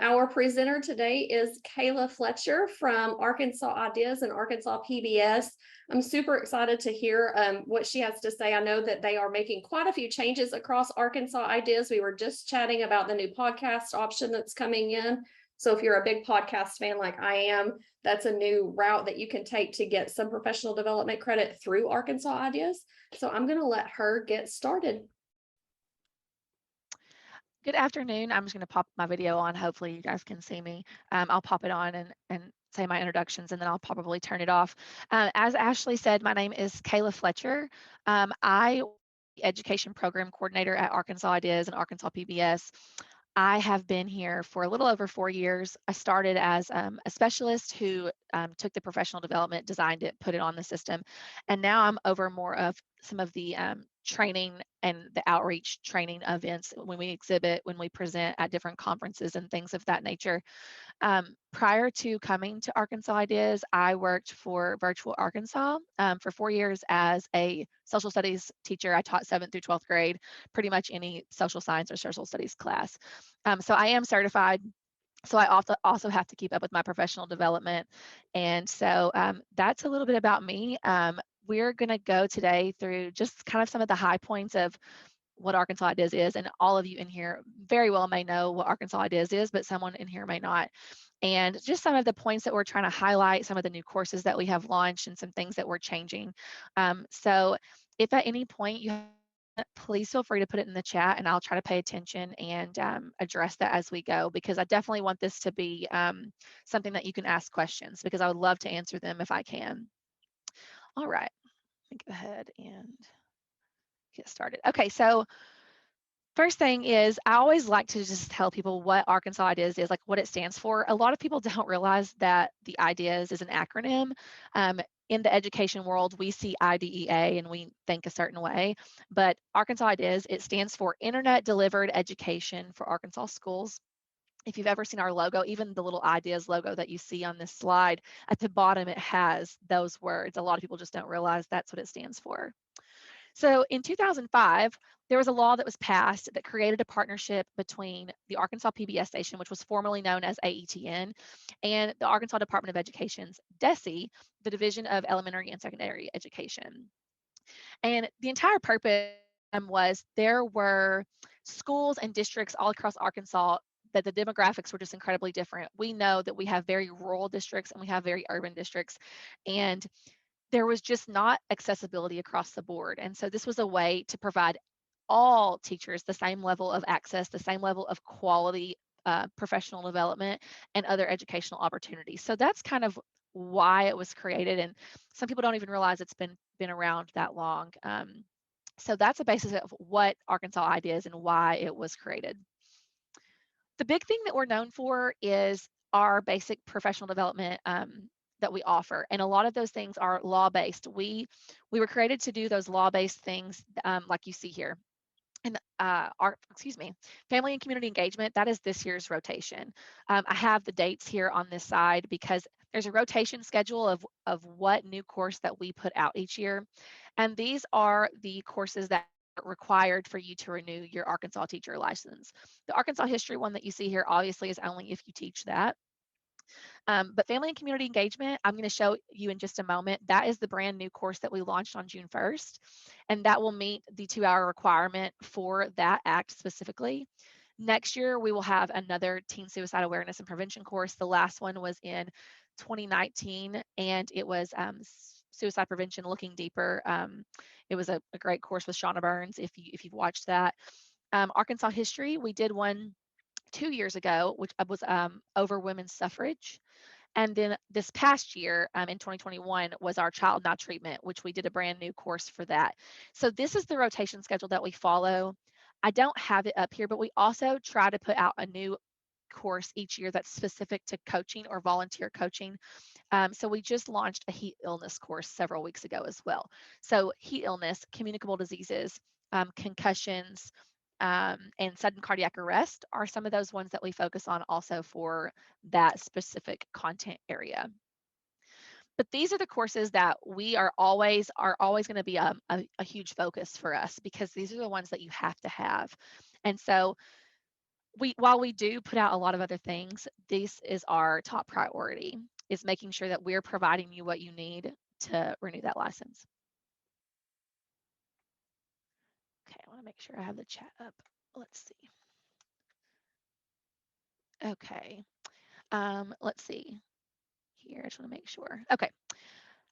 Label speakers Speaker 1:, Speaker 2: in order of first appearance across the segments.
Speaker 1: Our presenter today is Kayla Fletcher from Arkansas Ideas and Arkansas PBS. I'm super excited to hear what she has to say. I know that they are making quite a few changes across Arkansas Ideas. We were just chatting about the new podcast option that's coming in. So if you're a big podcast fan like I am, that's a new route that you can take to get some professional development credit through Arkansas Ideas. So I'm going to let her get started.
Speaker 2: Good afternoon. I'm just going to pop my video on. Hopefully you guys can see me. I'll pop it on and say my introductions, and then I'll probably turn it off. As Ashley said, my name is Kayla Fletcher. I education program coordinator at Arkansas Ideas and Arkansas PBS. I have been here for a little over 4 years. I started as a specialist who took the professional development, designed it, put it on the system, and now I'm over more of some of the training and the outreach training events when we exhibit, when we present at different conferences and things of that nature. Prior to coming to Arkansas Ideas, I worked for Virtual Arkansas for 4 years as a social studies teacher. I taught 7th through 12th grade, pretty much any social science or social studies class. So I am certified. So I also have to keep up with my professional development. And so that's a little bit about me. We're going to go today through just kind of some of the high points of what Arkansas Ideas is, and all of you in here very well may know what Arkansas Ideas is, but someone in here may not. And just some of the points that we're trying to highlight, some of the new courses that we have launched, and some things that we're changing. So if at any point you please feel free to put it in the chat, and I'll try to pay attention and address that as we go, because I definitely want this to be something that you can ask questions, because I would love to answer them if I can. All right, let me go ahead and get started. Okay, so first thing is, I always like to just tell people what Arkansas Ideas is, like what it stands for. A lot of people don't realize that the IDEAS is an acronym. In the education world, we see IDEA and we think a certain way, but Arkansas Ideas, it stands for Internet Delivered Education for Arkansas Schools. If you've ever seen our logo, even the little IDEAS logo that you see on this slide, at the bottom it has those words. A lot of people just don't realize that's what it stands for. So in 2005, there was a law that was passed that created a partnership between the Arkansas PBS station, which was formerly known as AETN, and the Arkansas Department of Education's DESE, the Division of Elementary and Secondary Education. And the entire purpose was there were schools and districts all across Arkansas that the demographics were just incredibly different. We know that we have very rural districts and we have very urban districts, and there was just not accessibility across the board. And so this was a way to provide all teachers the same level of access, the same level of quality professional development and other educational opportunities. So that's kind of why it was created. And some people don't even realize it's been around that long. So that's the basis of what Arkansas Ideas and why it was created. The big thing that we're known for is our basic professional development that we offer, and a lot of those things are law-based. We were created to do those law-based things like you see here. And family and community engagement, that is this year's rotation. I have the dates here on this side because there's a rotation schedule of what new course that we put out each year. And these are the courses that are required for you to renew your Arkansas teacher license. The Arkansas history one that you see here obviously is only if you teach that. But family and community engagement, I'm going to show you in just a moment. That is the brand new course that we launched on June 1st, and that will meet the 2-hour requirement for that act specifically. Next year, we will have another teen suicide awareness and prevention course. The last one was in 2019, and it was suicide prevention looking deeper. It was a great course with Shauna Burns, if you've watched that. Arkansas history, we did one 2 years ago, which was over women's suffrage. And then this past year, in 2021, was our child maltreatment, which we did a brand new course for that. So this is the rotation schedule that we follow. I don't have it up here, but we also try to put out a new course each year that's specific to coaching or volunteer coaching. So we just launched a heat illness course several weeks ago as well. So heat illness, communicable diseases, concussions, and sudden cardiac arrest are some of those ones that we focus on also for that specific content area. But these are the courses that we are always going to be a huge focus for us, because these are the ones that you have to have. And so while we do put out a lot of other things, this is our top priority, is making sure that we're providing you what you need to renew that license. Okay, I want to make sure I have the chat up. Let's see. Okay. Let's see here. I just want to make sure. Okay.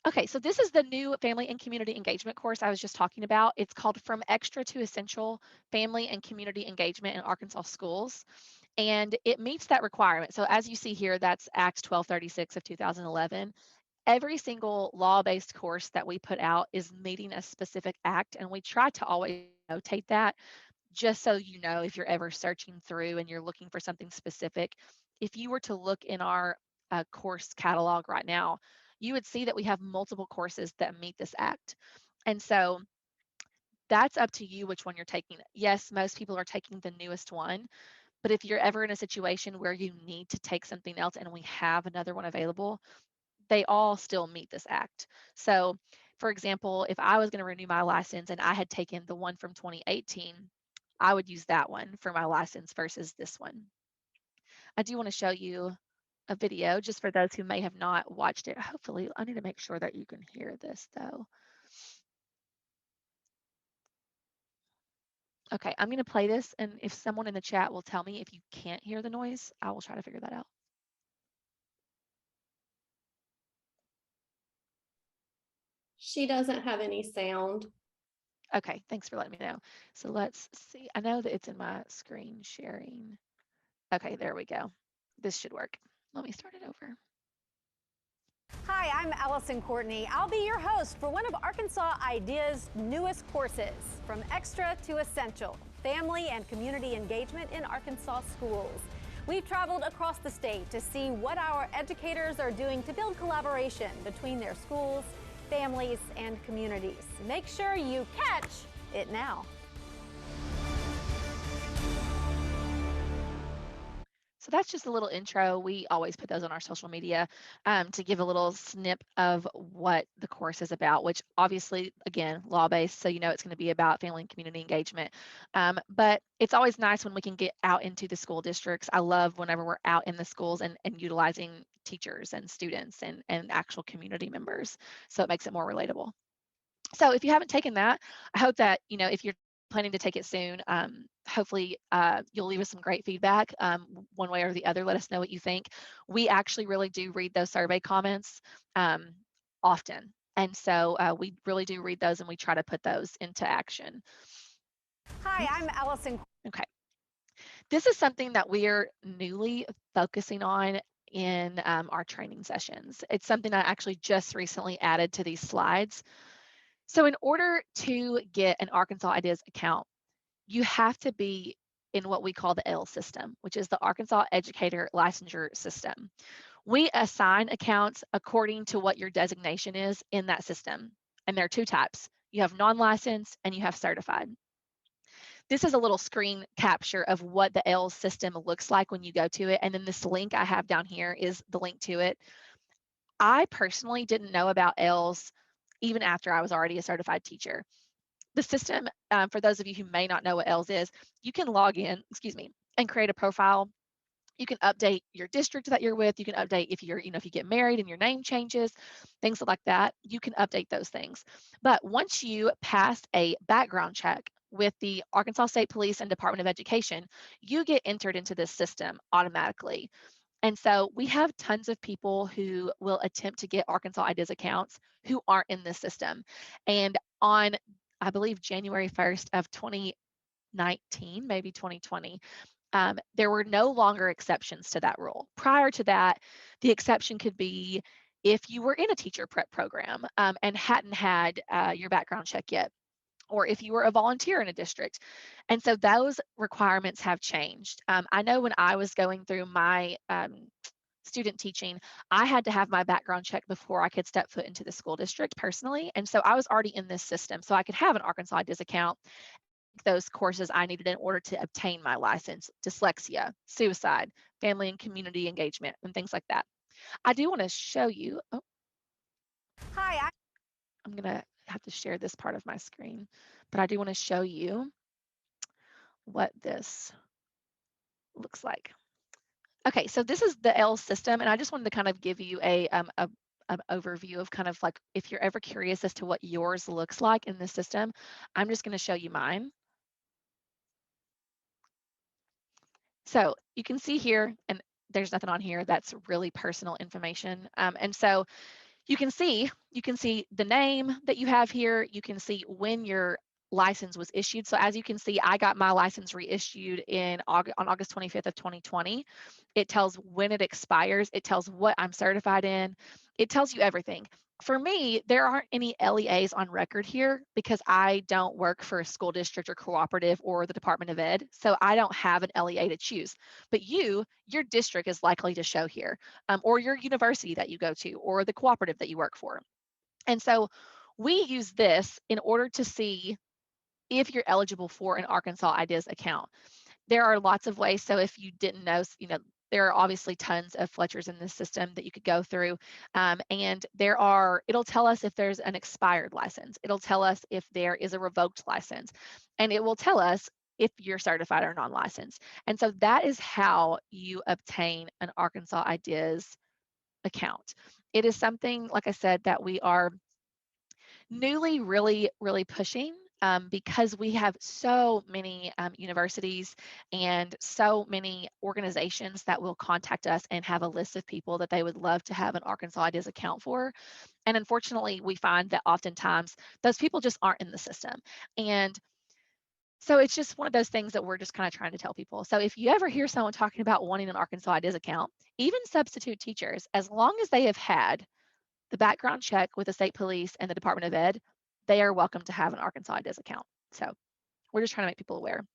Speaker 2: Okay, so this is the new family and community engagement course I was just talking about. It's called From Extra to Essential Family and Community Engagement in Arkansas Schools. And it meets that requirement. So as you see here, that's Acts 1236 of 2011. Every single law-based course that we put out is meeting a specific act, and we try to always notate that, just so you know, if you're ever searching through and you're looking for something specific. If you were to look in our course catalog right now, you would see that we have multiple courses that meet this act. And so that's up to you which one you're taking. Yes, most people are taking the newest one, but if you're ever in a situation where you need to take something else and we have another one available, they all still meet this act. So, for example, if I was going to renew my license and I had taken the one from 2018, I would use that one for my license versus this one. I do want to show you a video just for those who may have not watched it. Hopefully, I need to make sure that you can hear this though. Okay, I'm going to play this, and if someone in the chat will tell me if you can't hear the noise, I will try to figure that out.
Speaker 1: She doesn't have any sound.
Speaker 2: Okay, thanks for letting me know. So let's see. I know that it's in my screen sharing. Okay, there we go. This should work. Let me start it over.
Speaker 3: Hi, I'm Allison Courtney. I'll be your host for one of Arkansas IDEAS' newest courses, From Extra to Essential, Family and Community Engagement in Arkansas Schools. We've traveled across the state to see what our educators are doing to build collaboration between their schools, families, and communities. Make sure you catch it now.
Speaker 2: So that's just a little intro. We always put those on our social media to give a little snip of what the course is about, which obviously, again, law-based, so you know it's going to be about family and community engagement. But it's always nice when we can get out into the school districts. I love whenever we're out in the schools and utilizing teachers and students and actual community members. So it makes it more relatable. So if you haven't taken that, I hope that, you know, if you're planning to take it soon, hopefully you'll leave us some great feedback one way or the other. Let us know what you think. We actually really do read those survey comments often. And so we really do read those and we try to put those into action.
Speaker 3: Hi, I'm Allison.
Speaker 2: Okay. This is something that we're newly focusing on in our training sessions. It's something I actually just recently added to these slides. So in order to get an Arkansas IDEAS account, you have to be in what we call the L system, which is the Arkansas Educator Licensure System. We assign accounts according to what your designation is in that system. And there are two types. You have non-licensed and you have certified. This is a little screen capture of what the L system looks like when you go to it. And then this link I have down here is the link to it. I personally didn't know about L's even after I was already a certified teacher. The system, for those of you who may not know what L's is, you can log in, and create a profile. You can update your district that you're with. You can update if you're, if you get married and your name changes, things like that. You can update those things. But once you pass a background check with the Arkansas State Police and Department of Education, you get entered into this system automatically. And so we have tons of people who will attempt to get Arkansas IDEAS accounts who aren't in this system. And on, I believe, January 1st of 2019, maybe 2020, there were no longer exceptions to that rule. Prior to that, the exception could be if you were in a teacher prep program and hadn't had your background check yet, or if you were a volunteer in a district. And so those requirements have changed. I know when I was going through my student teaching, I had to have my background check before I could step foot into the school district personally. And so I was already in this system, so I could have an Arkansas IDEAS account, those courses I needed in order to obtain my license: dyslexia, suicide, family and community engagement, and things like that. I do want to show you. Oh,
Speaker 3: Hi,
Speaker 2: I'm going to have to share this part of my screen, but I do want to show you what this looks like. Okay, so this is the L system, and I just wanted to kind of give you an overview of kind of like, if you're ever curious as to what yours looks like in this system, I'm just going to show you mine. So you can see here, and there's nothing on here that's really personal information. And so you can see the name that you have here. You can see when your license was issued. So as you can see, I got my license reissued on August 25th of 2020. It tells when it expires. It tells what I'm certified in. It tells you everything. For me, there aren't any LEAs on record here because I don't work for a school district or cooperative or the Department of Ed. So I don't have an LEA to choose. But your district is likely to show here, or your university that you go to, or the cooperative that you work for. And so we use this in order to see if you're eligible for an Arkansas IDEAS account. There are lots of ways. So if you didn't know, there are obviously tons of Fletchers in this system that you could go through. And it'll tell us if there's an expired license. It'll tell us if there is a revoked license. And it will tell us if you're certified or non-licensed. And so that is how you obtain an Arkansas IDEAS account. It is something, like I said, that we are newly really pushing, because we have so many universities and so many organizations that will contact us and have a list of people that they would love to have an Arkansas IDEAS account for. And unfortunately, we find that oftentimes those people just aren't in the system. And so it's just one of those things that we're just kind of trying to tell people. So if you ever hear someone talking about wanting an Arkansas IDEAS account, even substitute teachers, as long as they have had the background check with the state police and the Department of Ed, they are welcome to have an Arkansas IDEAS account. So we're just trying to make people aware.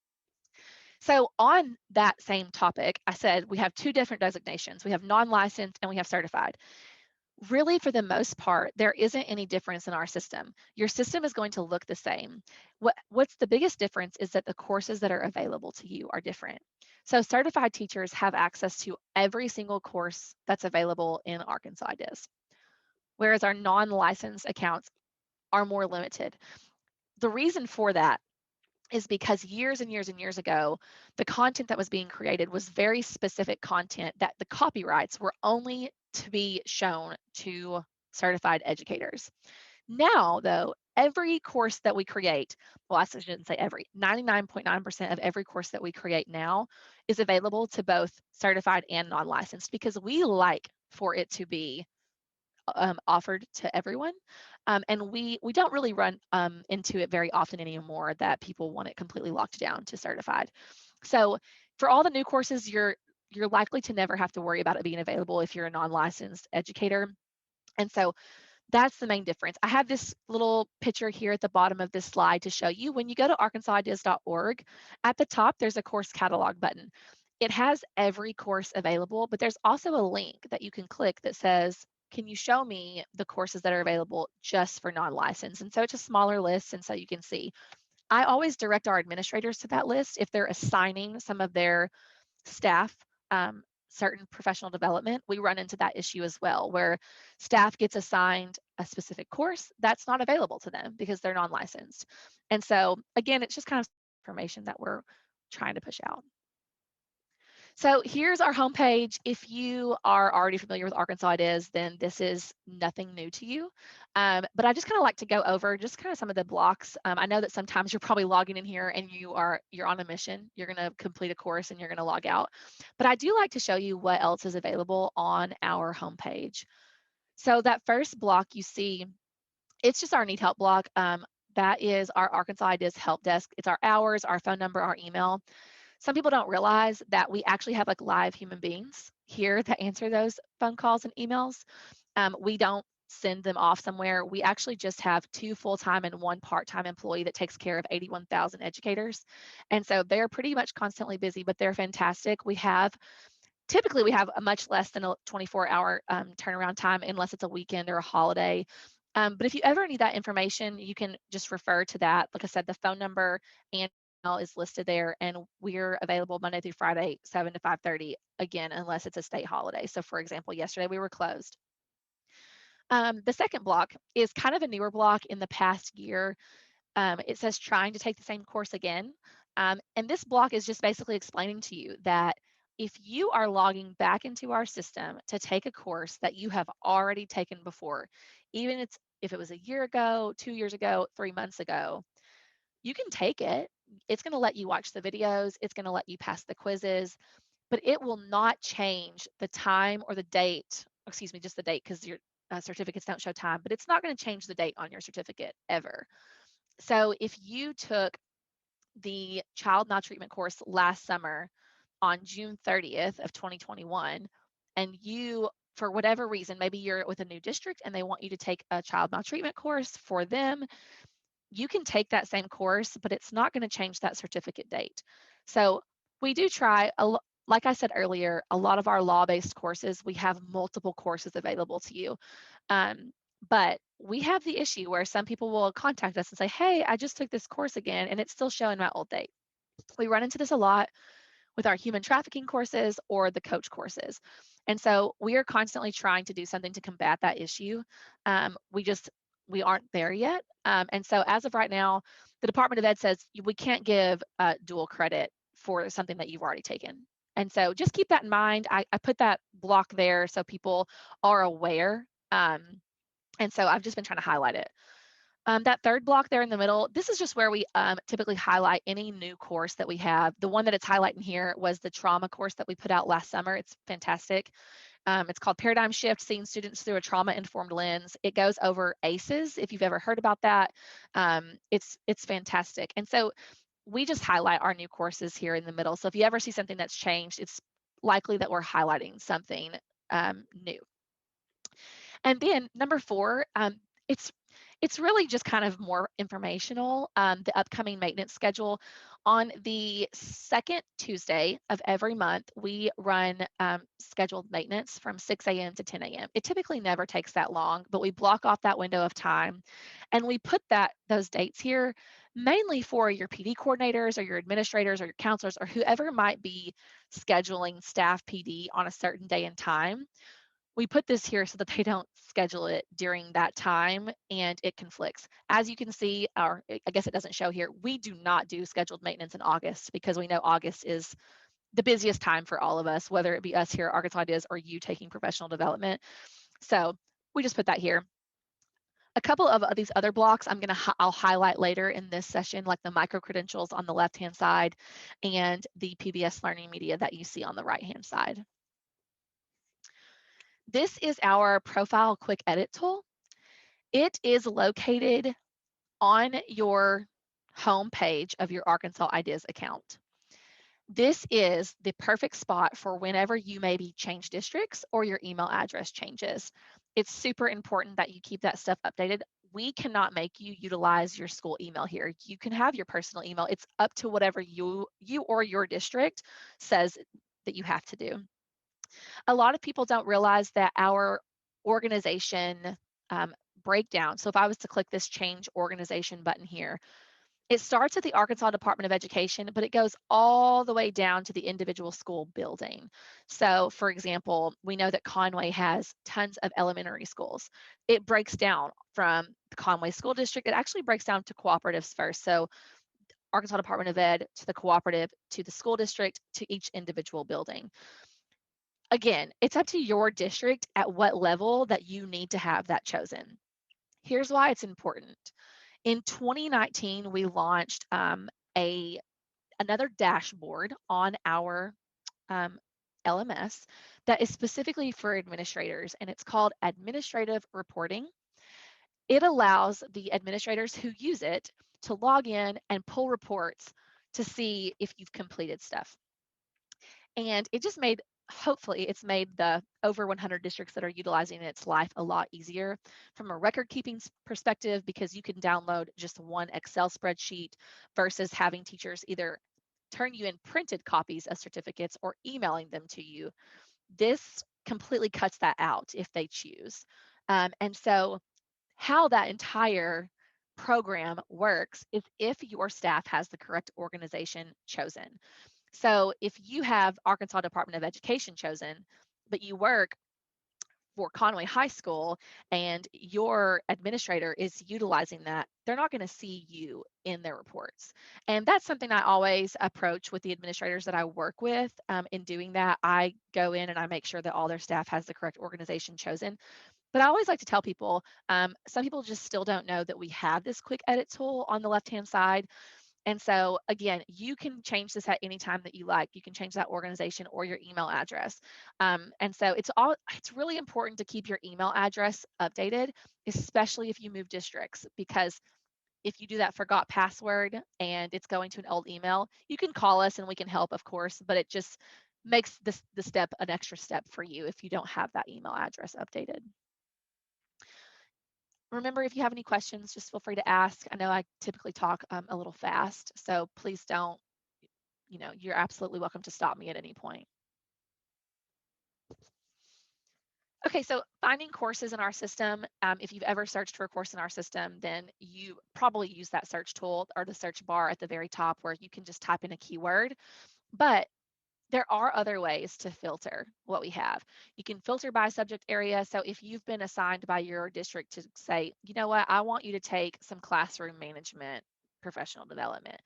Speaker 2: So on that same topic, I said we have two different designations. We have non-licensed and we have certified. Really, for the most part, there isn't any difference in our system. Your system is going to look the same. What's the biggest difference is that the courses that are available to you are different. So certified teachers have access to every single course that's available in Arkansas IDEAS, whereas our non-licensed accounts are more limited. The reason for that is because years and years and years ago, the content that was being created was very specific content that the copyrights were only to be shown to certified educators. Now, though, every course that we create, well, I shouldn't say every, 99.9% of every course that we create now is available to both certified and non-licensed, because we like for it to be offered to everyone. And we don't really run into it very often anymore that people want it completely locked down to certified. So for all the new courses, you're likely to never have to worry about it being available if you're a non-licensed educator. And so that's the main difference. I have this little picture here at the bottom of this slide to show you. When you go to ArkansasIDEAS.org, at the top, there's a course catalog button. It has every course available, but there's also a link that you can click that says, can you show me the courses that are available just for non-licensed? And so it's a smaller list, and so you can see. I always direct our administrators to that list if they're assigning some of their staff certain professional development. We run into that issue as well, where staff gets assigned a specific course that's not available to them because they're non-licensed. And so again, it's just kind of information that we're trying to push out. So here's our homepage. If you are already familiar with Arkansas IDEAS, then this is nothing new to you. But I just kind of like to go over just kind of some of the blocks. I know that sometimes you're probably logging in here and you're on a mission. You're going to complete a course and you're going to log out. But I do like to show you what else is available on our homepage. So that first block you see, it's just our need help block. That is our Arkansas IDEAS help desk. It's our hours, our phone number, our email. Some people don't realize that we actually have like live human beings here that answer those phone calls and emails. We don't send them off somewhere. We actually just have 2 full-time and 1 part-time employee that takes care of 81,000 educators. And so they're pretty much constantly busy, but they're fantastic. Typically we have a much less than a 24-hour turnaround time unless it's a weekend or a holiday. But if you ever need that information, you can just refer to that. Like I said, the phone number and is listed there, and we're available Monday through Friday, 7 to 5:30, again, unless it's a state holiday. So for example, yesterday we were closed. The second block is kind of a newer block in the past year. It says trying to take the same course again. And this block is just basically explaining to you that if you are logging back into our system to take a course that you have already taken before, even if it was a year ago, 2 years ago, 3 months ago, you can take it. It's going to let you watch the videos. It's going to let you pass the quizzes, but it will not change the time or the date. Excuse me, just the date, because your certificates don't show time, but it's not going to change the date on your certificate ever. So if you took the child maltreatment course last summer on June 30th of 2021, and you, for whatever reason, maybe you're with a new district and they want you to take a child maltreatment course for them, you can take that same course, but it's not going to change that certificate date. So we do try, like I said earlier, a lot of our law-based courses, we have multiple courses available to you. But we have the issue where some people will contact us and say, hey, I just took this course again, and it's still showing my old date. We run into this a lot with our human trafficking courses or the coach courses. And so we are constantly trying to do something to combat that issue. We aren't there yet. And so as of right now, the Department of Ed says we can't give dual credit for something that you've already taken. And so just keep that in mind. I put that block there so people are aware. And so I've just been trying to highlight it. That third block there in the middle, this is just where we typically highlight any new course that we have. The one that it's highlighting here was the trauma course that we put out last summer. It's fantastic. It's called Paradigm Shift, Seeing Students Through a Trauma-Informed Lens. It goes over ACEs, if you've ever heard about that. It's fantastic. And so we just highlight our new courses here in the middle. So if you ever see something that's changed, it's likely that we're highlighting something new. And then number 4, it's really just kind of more informational. The upcoming maintenance schedule. On the second Tuesday of every month, we run scheduled maintenance from 6 a.m. to 10 a.m. It typically never takes that long, but we block off that window of time, and we put those dates here mainly for your PD coordinators or your administrators or your counselors or whoever might be scheduling staff PD on a certain day and time. We put this here so that they don't schedule it during that time and it conflicts. As you can see, or I guess it doesn't show here, we do not do scheduled maintenance in August because we know August is the busiest time for all of us, whether it be us here at Arkansas Ideas or you taking professional development. So we just put that here. A couple of these other blocks I'll highlight later in this session, like the micro credentials on the left-hand side and the PBS learning media that you see on the right-hand side. This is our profile quick edit tool. It is located on your home page of your Arkansas Ideas account. This is the perfect spot for whenever you maybe change districts or your email address changes. It's super important that you keep that stuff updated. We cannot make you utilize your school email here. You can have your personal email. It's up to whatever you or your district says that you have to do. A lot of people don't realize that our organization breakdown. So if I was to click this change organization button here, it starts at the Arkansas Department of Education, but it goes all the way down to the individual school building. So for example, we know that Conway has tons of elementary schools. It breaks down from the Conway School District. It actually breaks down to cooperatives first. So Arkansas Department of Ed to the cooperative, to the school district, to each individual building. Again, it's up to your district at what level that you need to have that chosen. Here's why it's important. In 2019, we launched another dashboard on our LMS that is specifically for administrators, and it's called Administrative Reporting. It allows the administrators who use it to log in and pull reports to see if you've completed stuff. And it just hopefully it's made the over 100 districts that are utilizing its life a lot easier from a record keeping perspective, because you can download just one Excel spreadsheet versus having teachers either turn you in printed copies of certificates or emailing them to you. This completely cuts that out if they choose. And so how that entire program works is if your staff has the correct organization chosen. So if you have Arkansas Department of Education chosen, but you work for Conway High School and your administrator is utilizing that, they're not going to see you in their reports. And that's something I always approach with the administrators that I work with. In doing that, I go in and I make sure that all their staff has the correct organization chosen. But I always like to tell people, some people just still don't know that we have this quick edit tool on the left-hand side. And so again, you can change this at any time that you like. You can change that organization or your email address. And so it's really important to keep your email address updated, especially if you move districts, because if you do that forgot password and it's going to an old email, you can call us and we can help, of course, but it just makes the step an extra step for you if you don't have that email address updated. Remember, if you have any questions, just feel free to ask. I know I typically talk a little fast, so please don't, you're absolutely welcome to stop me at any point. Okay, so finding courses in our system, if you've ever searched for a course in our system, then you probably use that search tool or the search bar at the very top where you can just type in a keyword. But there are other ways to filter what we have. You can filter by subject area. So if you've been assigned by your district to say, you know what, I want you to take some classroom management professional development,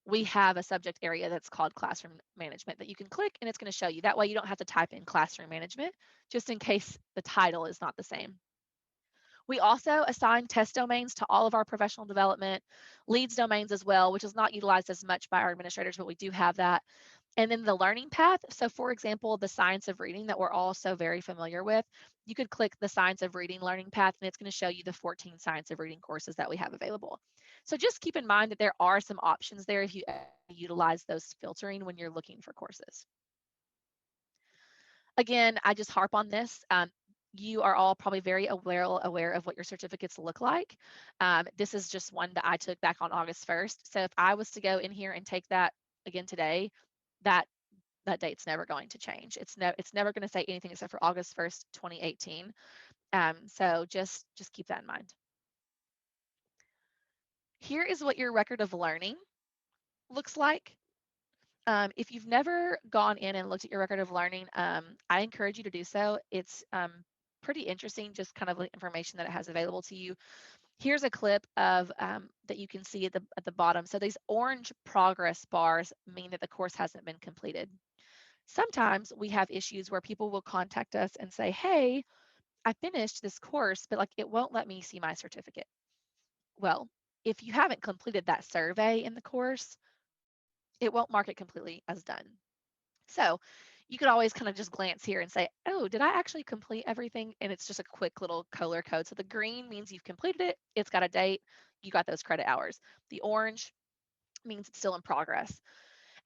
Speaker 2: we have a subject area that's called classroom management that you can click and it's going to show you. That way you don't have to type in classroom management, just in case the title is not the same. We also assign test domains to all of our professional development leads domains as well, which is not utilized as much by our administrators, but we do have that. And then the learning path. So for example, the science of reading that we're all so very familiar with, you could click the science of reading learning path and it's going to show you the 14 science of reading courses that we have available. So just keep in mind that there are some options there if you utilize those filtering when you're looking for courses. Again, I just harp on this. You are all probably very aware of what your certificates look like. This is just one that I took back on August 1st. So if I was to go in here and take that again today, that date's never going to change. It's never going to say anything except for August 1st, 2018. So just keep that in mind. Here is what your record of learning looks like. If you've never gone in and looked at your record of learning, I encourage you to do so. It's pretty interesting, just kind of the information that it has available to you. Here's a clip of that you can see at the bottom. So these orange progress bars mean that the course hasn't been completed. Sometimes we have issues where people will contact us and say, hey, I finished this course, but like it won't let me see my certificate. Well, if you haven't completed that survey in the course, it won't mark it completely as done. So you could always kind of just glance here and say, oh, did I actually complete everything? And it's just a quick little color code. So the green means you've completed it. It's got a date. You got those credit hours. The orange means it's still in progress.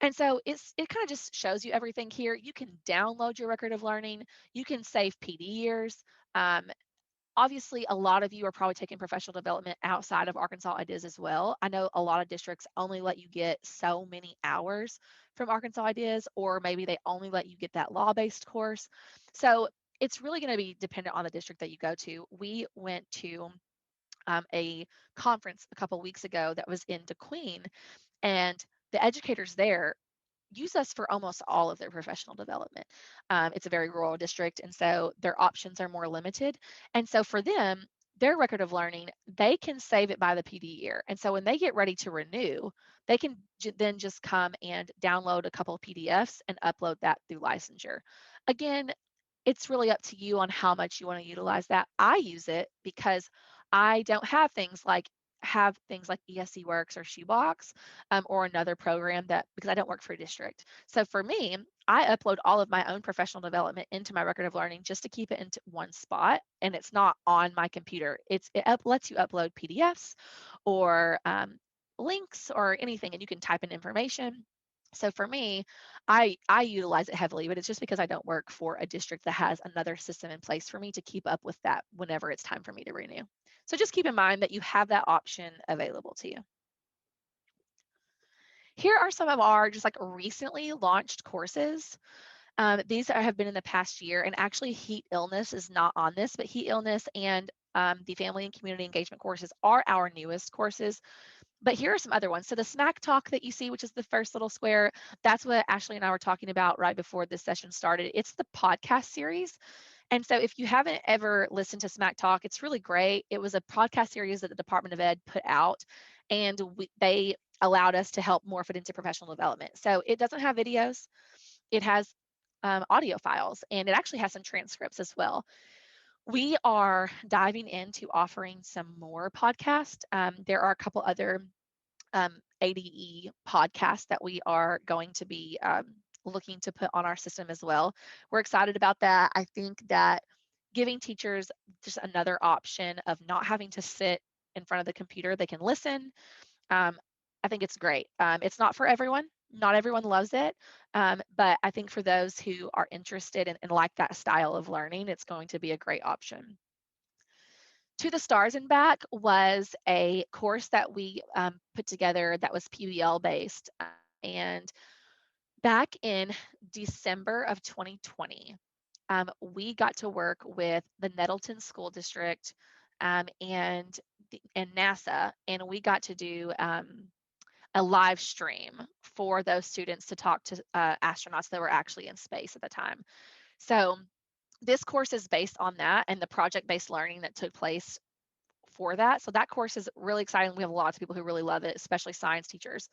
Speaker 2: And so it kind of just shows you everything here. You can download your record of learning. You can save PD years. Obviously, a lot of you are probably taking professional development outside of Arkansas IDEAS as well. I know a lot of districts only let you get so many hours from Arkansas IDEAS, or maybe they only let you get that law-based course. So it's really going to be dependent on the district that you go to. We went to a conference a couple weeks ago that was in DeQueen, and the educators there use us for almost all of their professional development. It's a very rural district, and so their options are more limited. And so for them, their record of learning, they can save it by the PD year. And so when they get ready to renew, they can then just come and download a couple of PDFs and upload that through licensure. Again, it's really up to you on how much you want to utilize that. I use it because I don't have things like ESC Works or Shoebox or another program because I don't work for a district. So for me, I upload all of my own professional development into my record of learning just to keep it into one spot, and it's not on my computer. It lets you upload PDFs or links or anything, and you can type in information. So for me, I utilize it heavily, but it's just because I don't work for a district that has another system in place for me to keep up with that whenever it's time for me to renew. So just keep in mind that you have that option available to you. Here are some of our just like recently launched courses. These have been in the past year, and actually heat illness is not on this, but heat illness and the family and community engagement courses are our newest courses. But here are some other ones. So the Smack Talk that you see, which is the first little square, that's what Ashley and I were talking about right before this session started. It's the podcast series. And so if you haven't ever listened to Smack Talk, it's really great. It was a podcast series that the Department of Ed put out, and they allowed us to help morph it into professional development. So it doesn't have videos, it has audio files, and it actually has some transcripts as well. We are diving into offering some more podcasts. There are a couple other ADE podcasts that we are going to be looking to put on our system as well. We're excited about that. I think that giving teachers just another option of not having to sit in front of the computer, they can listen. I think it's great. It's not for everyone. Not everyone loves it, but I think for those who are interested and like that style of learning, it's going to be a great option. To the Stars and Back was a course that we put together that was PBL based. And back in December of 2020, we got to work with the Nettleton School District and NASA, and we got to do a live stream for those students to talk to astronauts that were actually in space at the time. So this course is based on that and the project-based learning that took place for that. So that course is really exciting. We have lots of people who really love it, especially science teachers.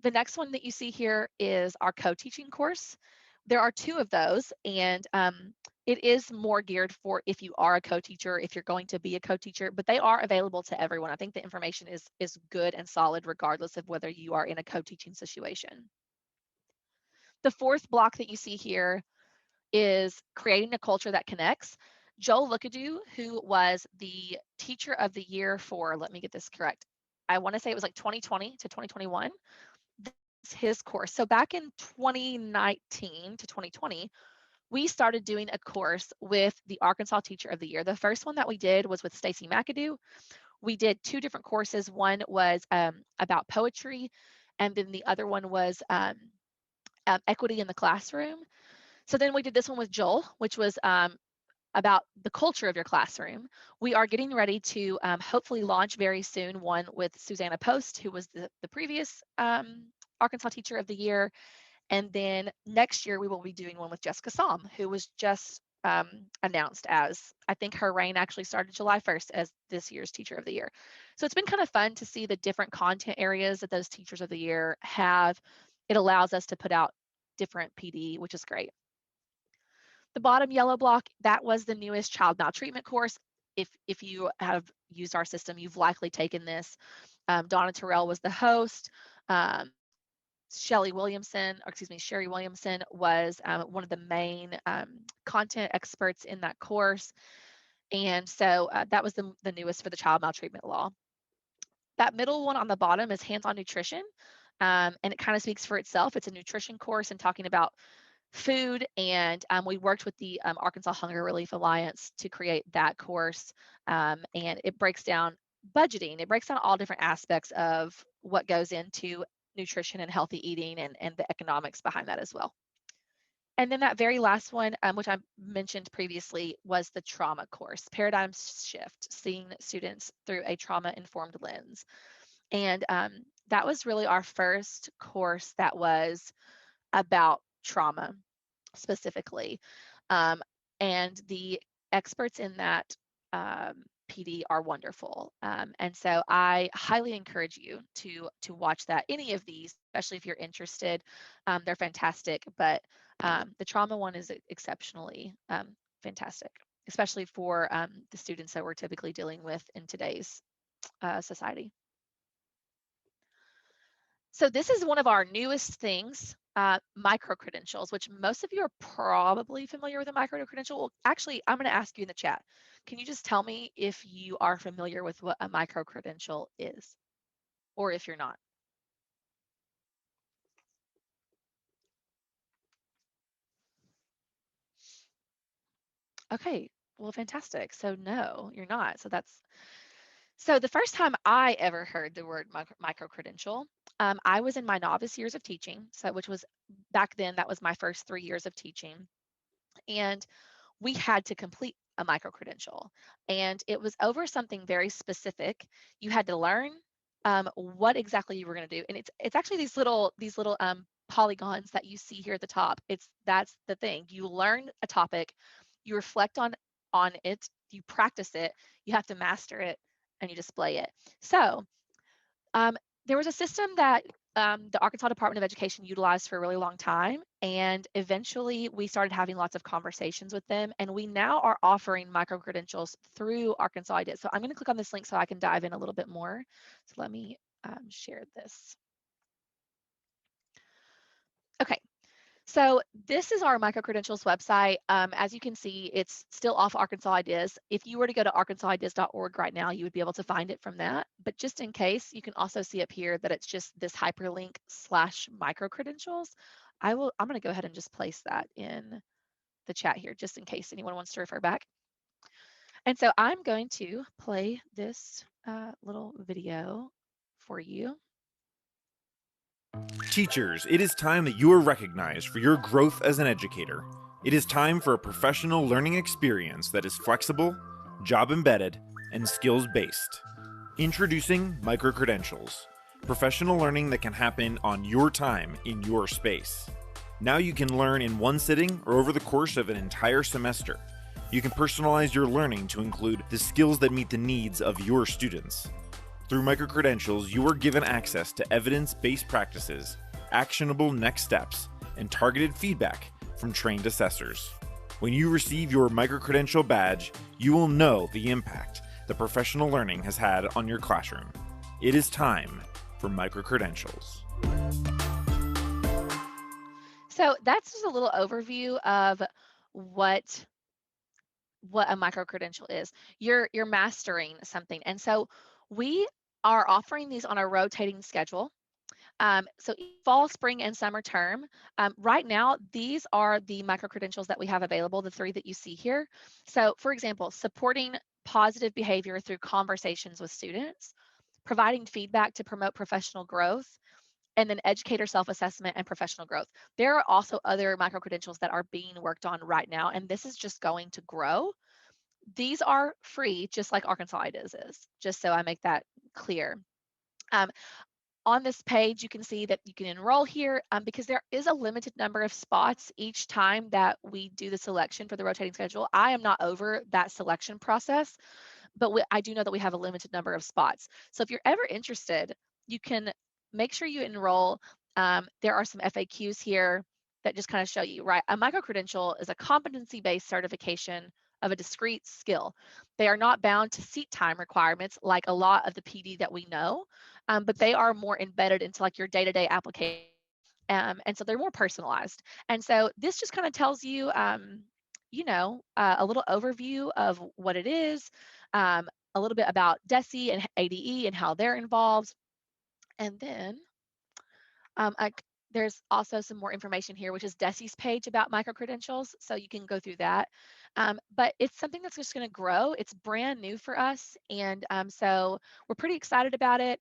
Speaker 2: The next one that you see here is our co-teaching course. There are two of those, and it is more geared for if you are a co-teacher, if you're going to be a co-teacher, but they are available to everyone. I think the information is good and solid regardless of whether you are in a co-teaching situation. The fourth block that you see here is creating a culture that connects. Joel Lookadu, who was the teacher of the year for, let me get this correct, I want to say it was like 2020 to 2021. This is his course. So back in 2019 to 2020, we started doing a course with the Arkansas Teacher of the Year. The first one that we did was with Stacy McAdoo. We did two different courses. One was about poetry, and then the other one was equity in the classroom. So then we did this one with Joel, which was about the culture of your classroom. We are getting ready to hopefully launch very soon one with Susanna Post, who was the previous Arkansas Teacher of the Year. And then next year we will be doing one with Jessica Salm, who was just announced as, I think her reign actually started July 1st as this year's Teacher of the Year. So it's been kind of fun to see the different content areas that those Teachers of the Year have. It allows us to put out different PD, which is great. The bottom yellow block, that was the newest child maltreatment course. If you have used our system, you've likely taken this. Donna Terrell was the host. Sherry Williamson was one of the main content experts in that course. And so that was the newest for the child maltreatment law. That middle one on the bottom is hands-on nutrition. And it kind of speaks for itself. It's a nutrition course and talking about food, and we worked with the Arkansas Hunger Relief Alliance to create that course, and it breaks down budgeting. It breaks down all different aspects of what goes into nutrition and healthy eating and the economics behind that as well. And then that very last one, which I mentioned previously, was the trauma course, Paradigm Shift, seeing students through a trauma-informed lens. And that was really our first course that was about trauma specifically. And the experts in that PD are wonderful. And so I highly encourage you to watch that. Any of these, especially if you're interested, they're fantastic. But the trauma one is exceptionally fantastic, especially for the students that we're typically dealing with in today's society. So this is one of our newest things, micro-credentials, which most of you are probably familiar with a micro-credential. Well, actually, I'm going to ask you in the chat. Can you just tell me if you are familiar with what a micro-credential is, or if you're not? Okay, well, fantastic. So no, you're not. So the first time I ever heard the word micro-credential, I was in my novice years of teaching, which was back then, that was my first 3 years of teaching. And we had to complete a micro-credential. And it was over something very specific. You had to learn what exactly you were going to do. And it's actually these little polygons that you see here at the top. That's the thing. You learn a topic, You reflect on it, you practice it, you have to master it, and you display it. So there was a system that the Arkansas Department of Education utilized for a really long time, and eventually we started having lots of conversations with them, and we now are offering micro-credentials through Arkansas IDEAS. So I'm going to click on this link so I can dive in a little bit more. So let me share this. Okay, so this is our micro-credentials website. As you can see, it's still off Arkansas IDEAS. If you were to go to ArkansasIDEAS.org right now, you would be able to find it from that. But just in case, you can also see up here that it's just this hyperlink / micro-credentials. I'm going to go ahead and just place that in the chat here, just in case anyone wants to refer back. And so I'm going to play this little video for you.
Speaker 4: Teachers, it is time that you are recognized for your growth as an educator. It is time for a professional learning experience that is flexible, job-embedded, and skills-based. Introducing micro-credentials, professional learning that can happen on your time in your space. Now you can learn in one sitting or over the course of an entire semester. You can personalize your learning to include the skills that meet the needs of your students. Through micro-credentials, you are given access to evidence-based practices, actionable next steps, and targeted feedback from trained assessors. When you receive your micro-credential badge, you will know the impact that professional learning has had on your classroom. It is time for micro-credentials.
Speaker 2: So that's just a little overview of what a micro-credential is. You're mastering something. And so we are offering these on a rotating schedule. So fall, spring, and summer term. Right now, these are the micro-credentials that we have available, the 3 that you see here. So for example, supporting positive behavior through conversations with students, providing feedback to promote professional growth, and then educator self-assessment and professional growth. There are also other micro-credentials that are being worked on right now, and this is just going to grow. These are free, just like Arkansas IDEAS is, just so I make that clear. On this page, you can see that you can enroll here because there is a limited number of spots each time that we do the selection for the rotating schedule. I am not over that selection process, but I do know that we have a limited number of spots. So if you're ever interested, you can make sure you enroll. There are some FAQs here that just kind of show you, right? A micro-credential is a competency-based certification of a discrete skill. They are not bound to seat time requirements like a lot of the PD that we know, but they are more embedded into like your day-to-day application. And so they're more personalized. And so this just kind of tells you, you know, a little overview of what it is, a little bit about DESE and ADE and how they're involved. And then there's also some more information here, which is DESE's page about micro-credentials, so you can go through that. But it's something that's just going to grow. It's brand new for us, and so we're pretty excited about it.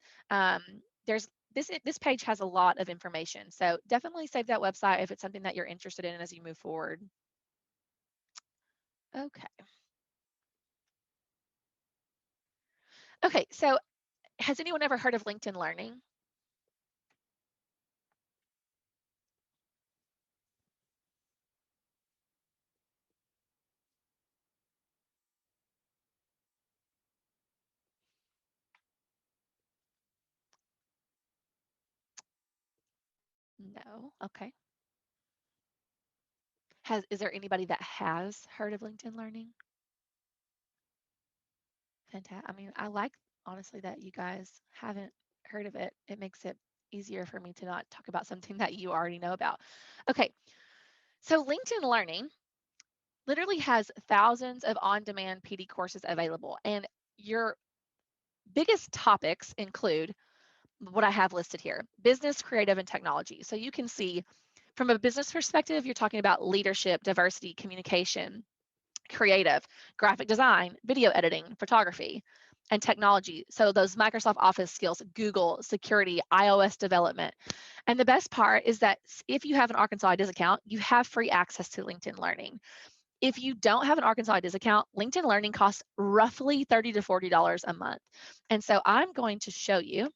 Speaker 2: There's this page has a lot of information, so definitely save that website if it's something that you're interested in as you move forward. Okay. Okay, so has anyone ever heard of LinkedIn Learning? No. Okay. Is there anybody that has heard of LinkedIn Learning? Fantastic. I mean, I like honestly that you guys haven't heard of it. It makes it easier for me to not talk about something that you already know about. Okay. So LinkedIn Learning literally has thousands of on-demand PD courses available, and your biggest topics include what I have listed here: business, creative, and technology. So you can see from a business perspective, you're talking about leadership, diversity, communication, creative, graphic design, video editing, photography, and technology. So those Microsoft Office skills, Google, security, iOS development. And the best part is that if you have an Arkansas IDEAS account, you have free access to LinkedIn Learning. If you don't have an Arkansas IDEAS account, LinkedIn Learning costs roughly $30 to $40 a month. And so I'm going to show you.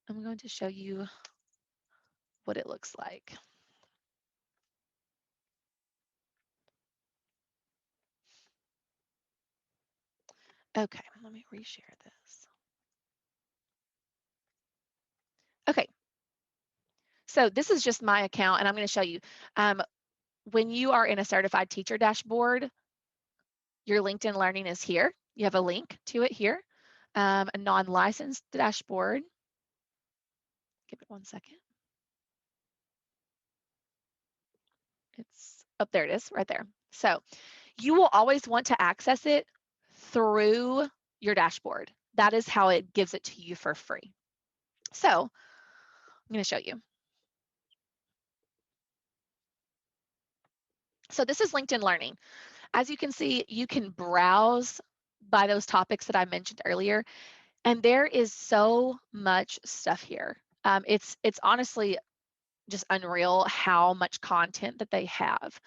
Speaker 2: I'm I'm going to show you what it looks like. Okay, let me reshare this. Okay, so this is just my account, and I'm going to show you. When you are in a certified teacher dashboard, your LinkedIn Learning is here. You have a link to it here. A non-licensed dashboard. Give it 1 second. It's up there. It is right there. So you will always want to access it through your dashboard. That is how it gives it to you for free. So I'm going to show you. So this is LinkedIn Learning. As you can see, you can browse by those topics that I mentioned earlier, and there is so much stuff here. It's honestly just unreal how much content that they have.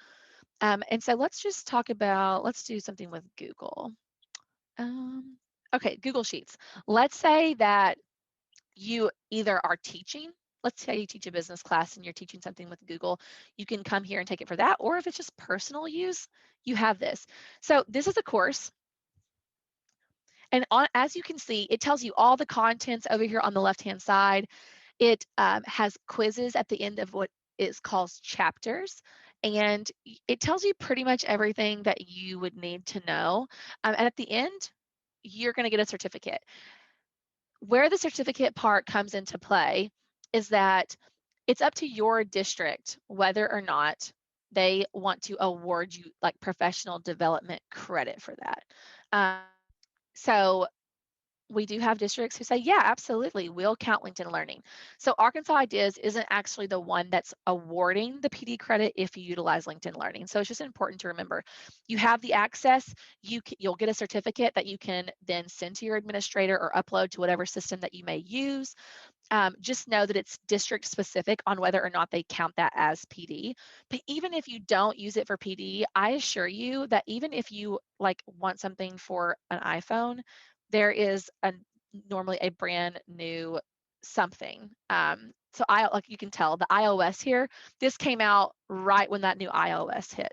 Speaker 2: And so let's just talk about, let's do something with Google. Okay, Google Sheets. Let's say that you either are teaching, let's say you teach a business class and you're teaching something with Google, you can come here and take it for that. Or if it's just personal use, you have this. So this is a course. And as you can see, it tells you all the contents over here on the left-hand side. It has quizzes at the end of what is called chapters. And it tells you pretty much everything that you would need to know. And at the end, you're going to get a certificate. Where the certificate part comes into play is that it's up to your district whether or not they want to award you like professional development credit for that. So we do have districts who say, yeah, absolutely, we'll count LinkedIn Learning. So Arkansas Ideas isn't actually the one that's awarding the PD credit if you utilize LinkedIn Learning. So it's just important to remember, you have the access, you'll get a certificate that you can then send to your administrator or upload to whatever system that you may use. Just know that it's district specific on whether or not they count that as PD. But even if you don't use it for PD, I assure you that even if you like want something for an iPhone, there is normally a brand new something. So like you can tell the iOS here, this came out right when that new iOS hit.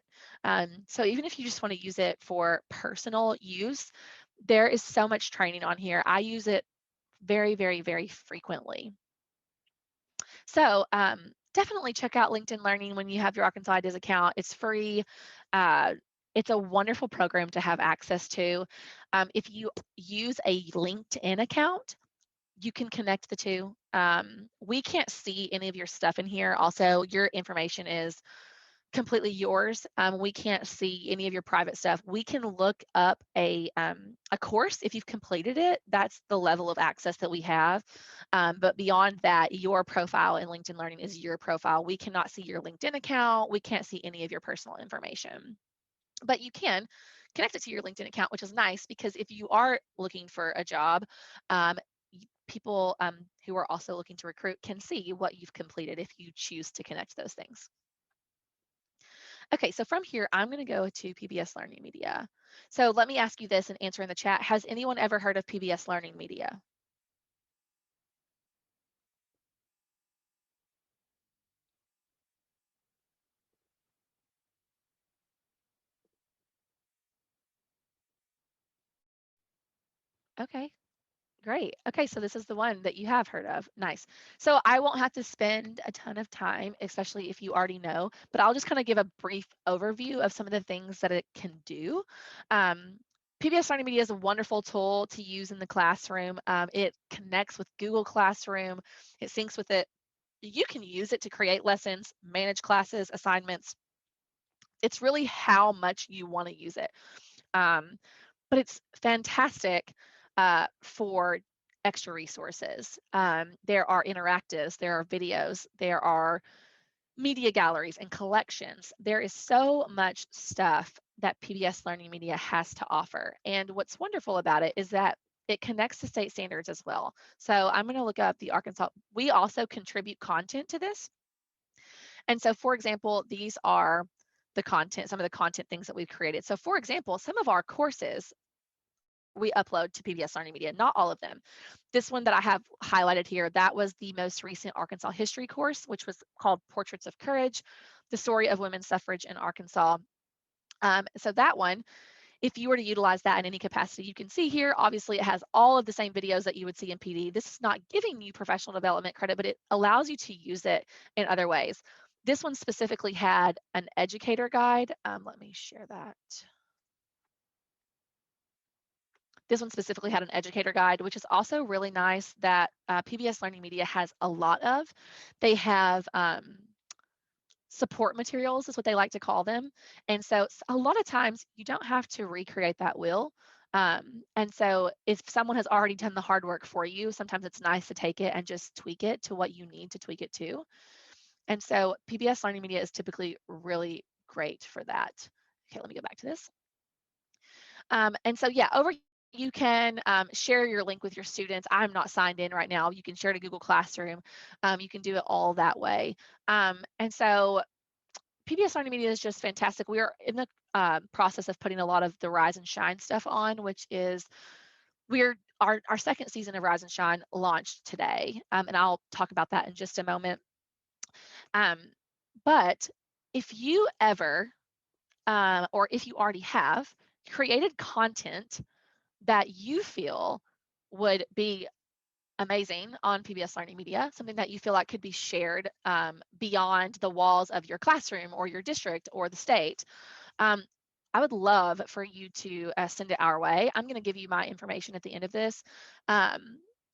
Speaker 2: So even if you just want to use it for personal use, there is so much training on here. I use it very, very, very frequently. So definitely check out LinkedIn Learning when you have your Arkansas Ideas account. It's free. It's a wonderful program to have access to. If you use a LinkedIn account, you can connect the two. We can't see any of your stuff in here. Also, your information is completely yours. We can't see any of your private stuff. We can look up a course if you've completed it. That's the level of access that we have. But beyond that, your profile in LinkedIn Learning is your profile. We cannot see your LinkedIn account. We can't see any of your personal information. But you can connect it to your LinkedIn account, which is nice because if you are looking for a job, people who are also looking to recruit can see what you've completed if you choose to connect those things. Okay, so from here, I'm going to go to PBS Learning Media. So let me ask you this and answer in the chat. Has anyone ever heard of PBS Learning Media? Okay, great. Okay, so this is the one that you have heard of. Nice. So I won't have to spend a ton of time, especially if you already know, but I'll just kind of give a brief overview of some of the things that it can do. PBS Learning Media is a wonderful tool to use in the classroom. It connects with Google Classroom. It syncs with it. You can use it to create lessons, manage classes, assignments. It's really how much you want to use it. But it's fantastic for extra resources. There are interactives, there are videos, there are media galleries and collections. There is so much stuff that PBS Learning Media has to offer. And what's wonderful about it is that it connects to state standards as well. So I'm going to look up the Arkansas. We also contribute content to this. And so, for example, these are the content, some of the content things that we've created. So for example, some of our courses we upload to PBS Learning Media, not all of them. This one that I have highlighted here, that was the most recent Arkansas history course, which was called Portraits of Courage, the story of women's suffrage in Arkansas. So that one, if you were to utilize that in any capacity, you can see here, obviously it has all of the same videos that you would see in PD. This is not giving you professional development credit, but it allows you to use it in other ways. This one specifically had an educator guide. Let me share that. This one specifically had an educator guide, which is also really nice that PBS Learning Media has a lot of. They have support materials is what they like to call them. And so a lot of times you don't have to recreate that wheel. And so if someone has already done the hard work for you, sometimes it's nice to take it and just tweak it to what you need to tweak it to. And so PBS Learning Media is typically really great for that. Okay, let me go back to this. And so yeah, you can share your link with your students. I'm not signed in right now. You can share to Google Classroom. You can do it all that way. And so PBS Learning Media is just fantastic. We are in the process of putting a lot of the Rise and Shine stuff on, which is our second season of Rise and Shine launched today. And I'll talk about that in just a moment. But if you ever, or if you already have, created content that you feel would be amazing on PBS Learning Media, something that you feel like could be shared beyond the walls of your classroom or your district or the state, I would love for you to send it our way. I'm going to give you my information at the end of this.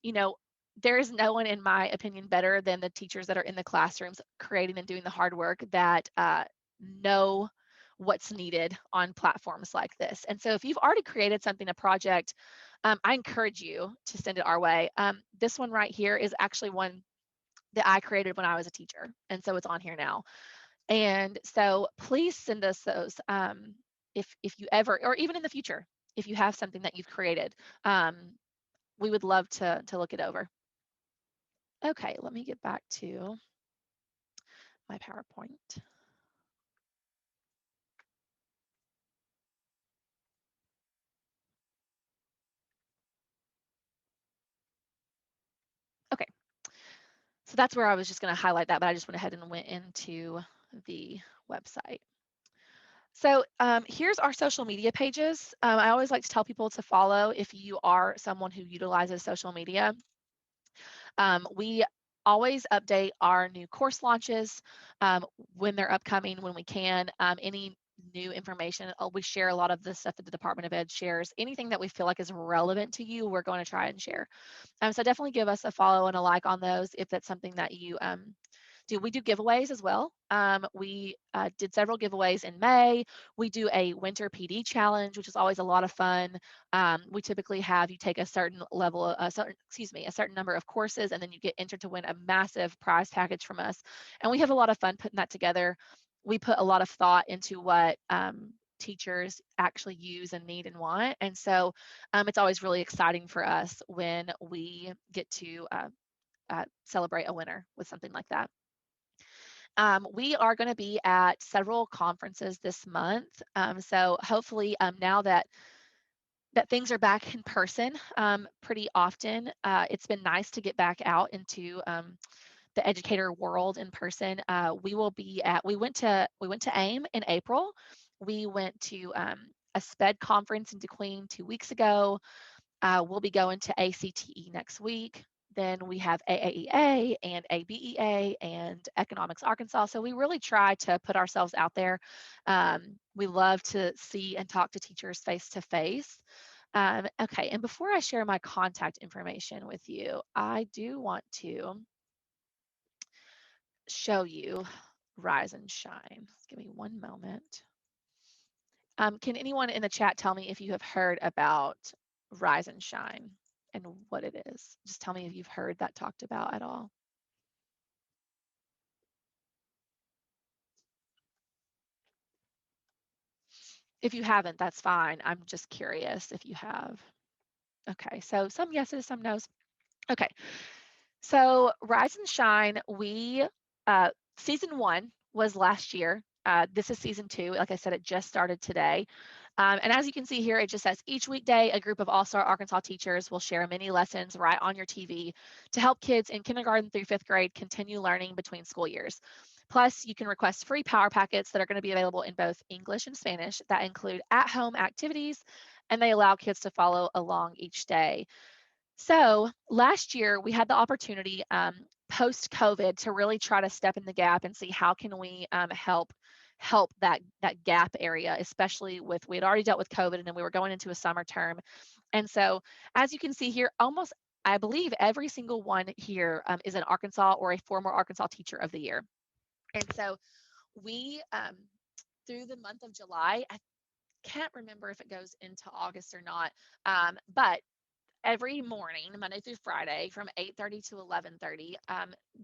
Speaker 2: You know, there is no one, in my opinion, better than the teachers that are in the classrooms creating and doing the hard work that know what's needed on platforms like this. And so if you've already created something, a project, I encourage you to send it our way. This one right here is actually one that I created when I was a teacher. And so it's on here now. And so please send us those if you ever, or even in the future, if you have something that you've created, we would love to look it over. Okay, let me get back to my PowerPoint. Okay, so that's where I was just going to highlight that, but I just went ahead and went into the website. So here's our social media pages. I always like to tell people to follow if you are someone who utilizes social media. We always update our new course launches when they're upcoming, when we can. Any new information, we share a lot of the stuff that the Department of Ed shares. Anything that we feel like is relevant to you, we're going to try and share. So definitely give us a follow and a like on those if that's something that you do. We do giveaways as well. We did several giveaways in May. We do a winter PD challenge, which is always a lot of fun. We typically have you take a certain level, a certain number of courses, and then you get entered to win a massive prize package from us. And we have a lot of fun putting that together. We put a lot of thought into what teachers actually use and need and want. And so it's always really exciting for us when we get to celebrate a winner with something like that. We are going to be at several conferences this month. So hopefully now that things are back in person pretty often, it's been nice to get back out into the educator world in person. We went to AIM in April. We went to a SPED conference in DeQueen 2 weeks ago. We'll be going to ACTE next week. Then we have AAEA and ABEA and Economics Arkansas. So we really try to put ourselves out there. We love to see and talk to teachers face to face. Okay, and before I share my contact information with you, I do want to show you Rise and Shine. Give me one moment. Can anyone in the chat tell me if you have heard about Rise and Shine and what it is? Just tell me if you've heard that talked about at all. If you haven't, that's fine. I'm just curious if you have. Okay, so some yeses, some nos. Okay, so Rise and Shine, season 1 was last year. This is season 2. Like I said, it just started today. And as you can see here, it just says each weekday, a group of All-Star Arkansas teachers will share mini lessons right on your TV to help kids in kindergarten through 5th grade continue learning between school years. Plus, you can request free power packets that are going to be available in both English and Spanish that include at-home activities, and they allow kids to follow along each day. So last year, we had the opportunity post-COVID to really try to step in the gap and see how can we help that gap area, especially with, we had already dealt with COVID and then we were going into a summer term. And so as you can see here, almost, I believe every single one here is an Arkansas or a former Arkansas Teacher of the Year. And so we, through the month of July, I can't remember if it goes into August or not, but every morning, Monday through Friday, from 8:30 to 11:30,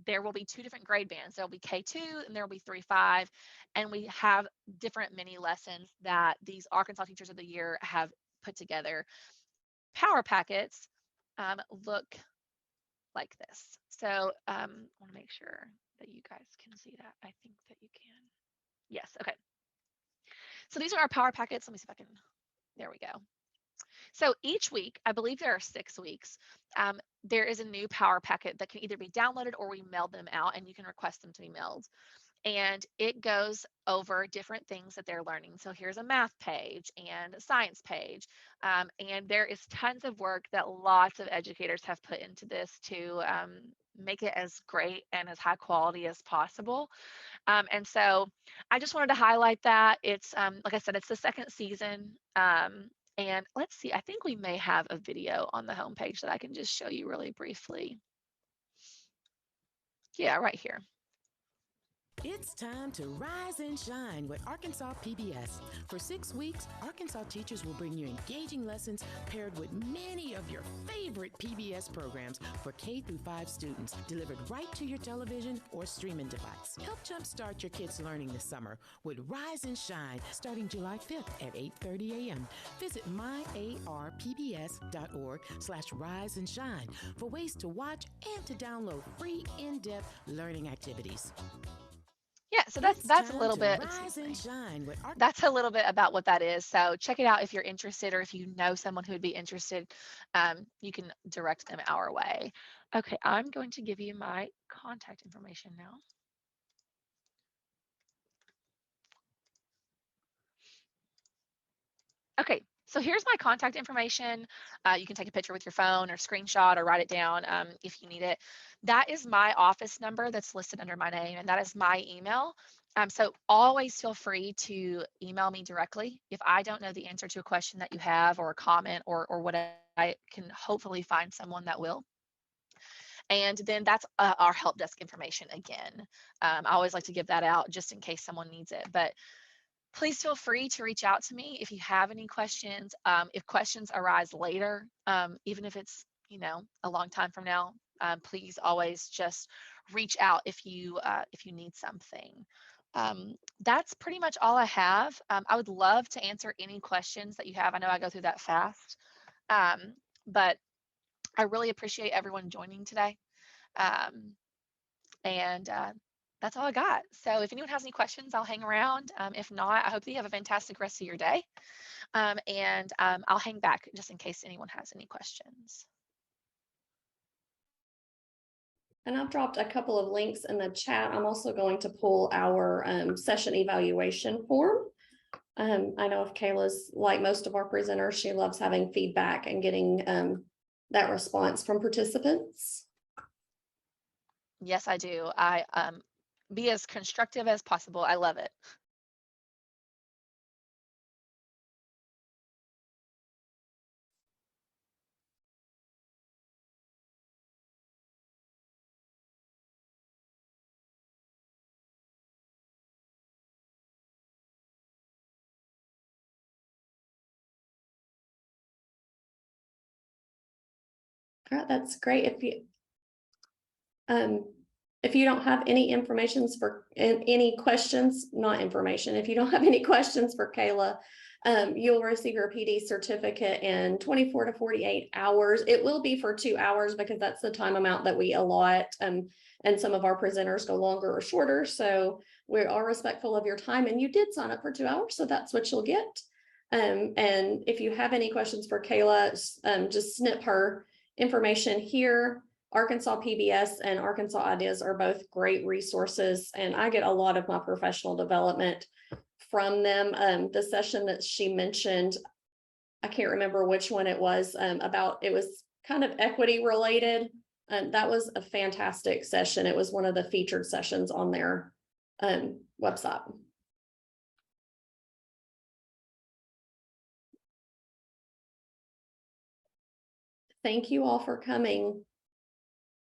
Speaker 2: there will be 2 different grade bands. There will be K2 and there will be 3-5. And we have different mini lessons that these Arkansas Teachers of the Year have put together. Power packets look like this. So I want to make sure that you guys can see that. I think that you can. Yes, okay. So these are our power packets. Let me see if I can, there we go. So each week, I believe there are 6 weeks, there is a new power packet that can either be downloaded or we mail them out, and you can request them to be mailed. And it goes over different things that they're learning. So here's a math page and a science page. And there is tons of work that lots of educators have put into this to make it as great and as high quality as possible. And so I just wanted to highlight that. It's, like I said, it's the 2nd season. And let's see, I think we may have a video on the homepage that I can just show you really briefly. Yeah, right here.
Speaker 5: It's time to rise and shine with Arkansas PBS. For 6 weeks, Arkansas teachers will bring you engaging lessons paired with many of your favorite PBS programs for K-5 students, delivered right to your television or streaming device. Help jumpstart your kids' learning this summer with Rise and Shine starting July 5th at 8:30 a.m. Visit myarpbs.org/rise and shine for ways to watch and to download free in-depth learning activities.
Speaker 2: Yeah, so that's a little bit, that's a little bit about what that is. So check it out if you're interested, or if you know someone who would be interested, you can direct them our way. Okay, I'm going to give you my contact information now. Okay, so here's my contact information. You can take a picture with your phone or screenshot or write it down if you need it. That is my office number that's listed under my name, and that is my email. So always feel free to email me directly. If I don't know the answer to a question that you have or a comment or whatever, I can hopefully find someone that will. And then that's our help desk information again. I always like to give that out just in case someone needs it. But please feel free to reach out to me if you have any questions. If questions arise later, even if it's, you know, a long time from now, please always just reach out if you need something. That's pretty much all I have. I would love to answer any questions that you have. I know I go through that fast, but I really appreciate everyone joining today. That's all I got. So if anyone has any questions, I'll hang around. If not, I hope that you have a fantastic rest of your day. I'll hang back just in case anyone has any questions.
Speaker 1: And I've dropped a couple of links in the chat. I'm also going to pull our session evaluation form. I know if Kayla's like most of our presenters, she loves having feedback and getting that response from participants.
Speaker 2: Yes, I do. I be as constructive as possible. I love it.
Speaker 1: All right, that's great. If you don't have any if you don't have any questions for Kayla, you'll receive your PD certificate in 24 to 48 hours. It will be for 2 hours because that's the time amount that we allot. And some of our presenters go longer or shorter. So we are respectful of your time, and you did sign up for 2 hours. So that's what you'll get. And if you have any questions for Kayla, just snip her information here. Arkansas PBS and Arkansas Ideas are both great resources, and I get a lot of my professional development from them. The session that she mentioned, I can't remember which one it was, it was kind of equity related. That was a fantastic session. It was one of the featured sessions on their website. Thank you all for coming.